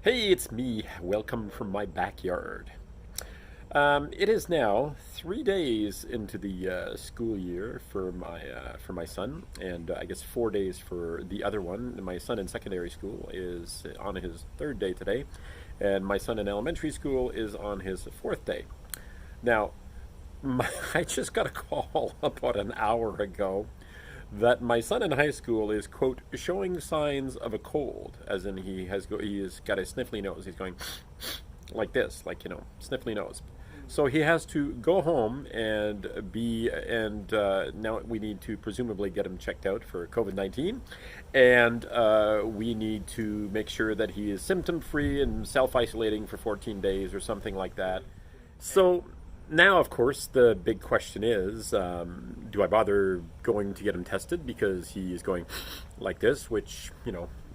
Hey, it's me. Welcome from my backyard. It is now 3 days into the school year for my son, and I guess 4 days for the other one. My son in secondary school is on his third day today, and my son in elementary school is on his fourth day. Now, I just got a call about an hour ago that my son in high school is, quote, showing signs of a cold, as in he has got a sniffly nose. He's going like this, like, sniffly nose. So he has to go home and now we need to presumably get him checked out for COVID-19, and we need to make sure that he is symptom free and self isolating for 14 days or something like that. So now, of course, the big question is, do I bother going to get him tested because he is going like this, which,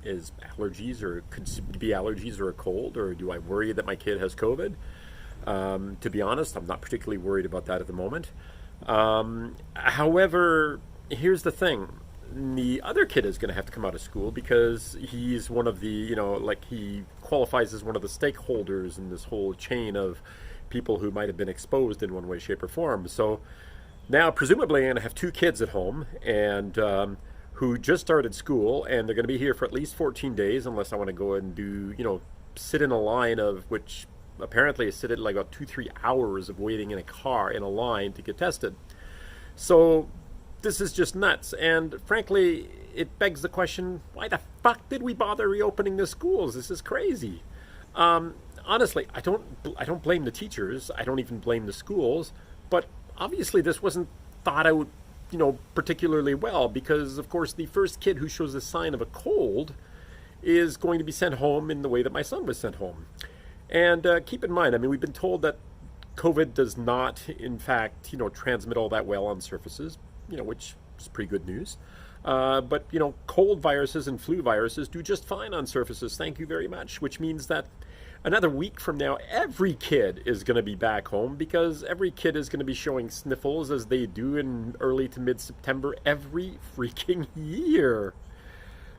is allergies or could be allergies or a cold, or do I worry that my kid has COVID? To be honest, I'm not particularly worried about that at the moment. However, here's the thing. The other kid is going to have to come out of school because he's one of the, like he qualifies as one of the stakeholders in this whole chain of people who might have been exposed in one way, shape, or form. So now, presumably, I'm going to have two kids at home and who just started school, and they're going to be here for at least 14 days unless I want to go and do, sit in a line of which apparently is sit in like about 2-3 hours of waiting in a car in a line to get tested. So this is just nuts. And frankly, it begs the question, why the fuck did we bother reopening the schools? This is crazy. Honestly, I don't blame the teachers. I don't even blame the schools. But obviously, this wasn't thought out, particularly well, because of course the first kid who shows a sign of a cold is going to be sent home in the way that my son was sent home. And keep in mind, I mean, we've been told that COVID does not, in fact, transmit all that well on surfaces, which is pretty good news. But cold viruses and flu viruses do just fine on surfaces. Thank you very much. Which means that another week from now, every kid is going to be back home because every kid is going to be showing sniffles as they do in early to mid-September every freaking year.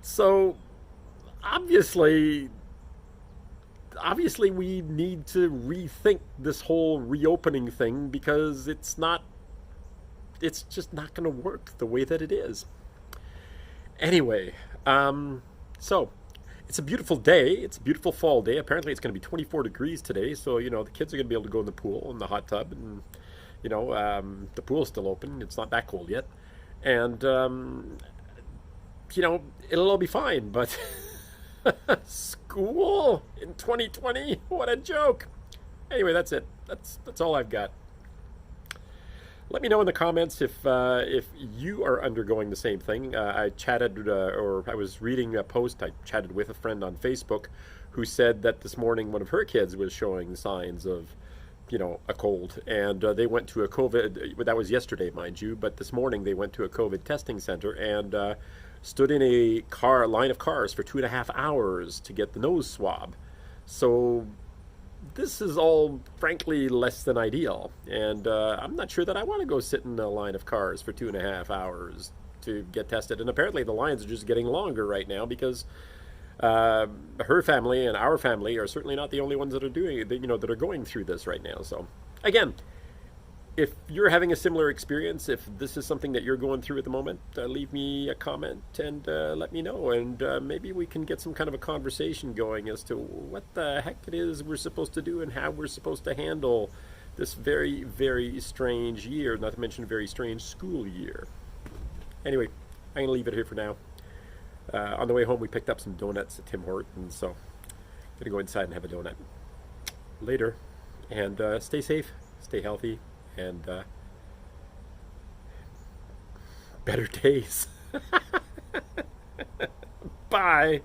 So obviously we need to rethink this whole reopening thing because it's just not going to work the way that it is. Anyway, so it's a beautiful day. It's a beautiful fall day. Apparently, it's going to be 24 degrees today. So, the kids are going to be able to go in the pool, in the hot tub. And, the pool's still open. It's not that cold yet. And, it'll all be fine. But school in 2020? What a joke. Anyway, that's it. That's all I've got. Let me know in the comments if you are undergoing the same thing. I chatted, or I was reading a post. I chatted with a friend on Facebook who said that this morning one of her kids was showing signs of, a cold, and they went to a COVID. That was yesterday, mind you, but this morning they went to a COVID testing center and stood in a line of cars for 2.5 hours to get the nose swab. So this is all, frankly, less than ideal. And I'm not sure that I want to go sit in a line of cars for 2.5 hours to get tested. And apparently the lines are just getting longer right now because her family and our family are certainly not the only ones that are that are going through this right now. So again, if you're having a similar experience, if this is something that you're going through at the moment, leave me a comment and let me know. And maybe we can get some kind of a conversation going as to what the heck it is we're supposed to do and how we're supposed to handle this very, very strange year, not to mention a very strange school year. Anyway, I'm going to leave it here for now. On the way home, we picked up some donuts at Tim Hortons, so I'm going to go inside and have a donut. Later. And stay safe, stay healthy, and better days. Bye.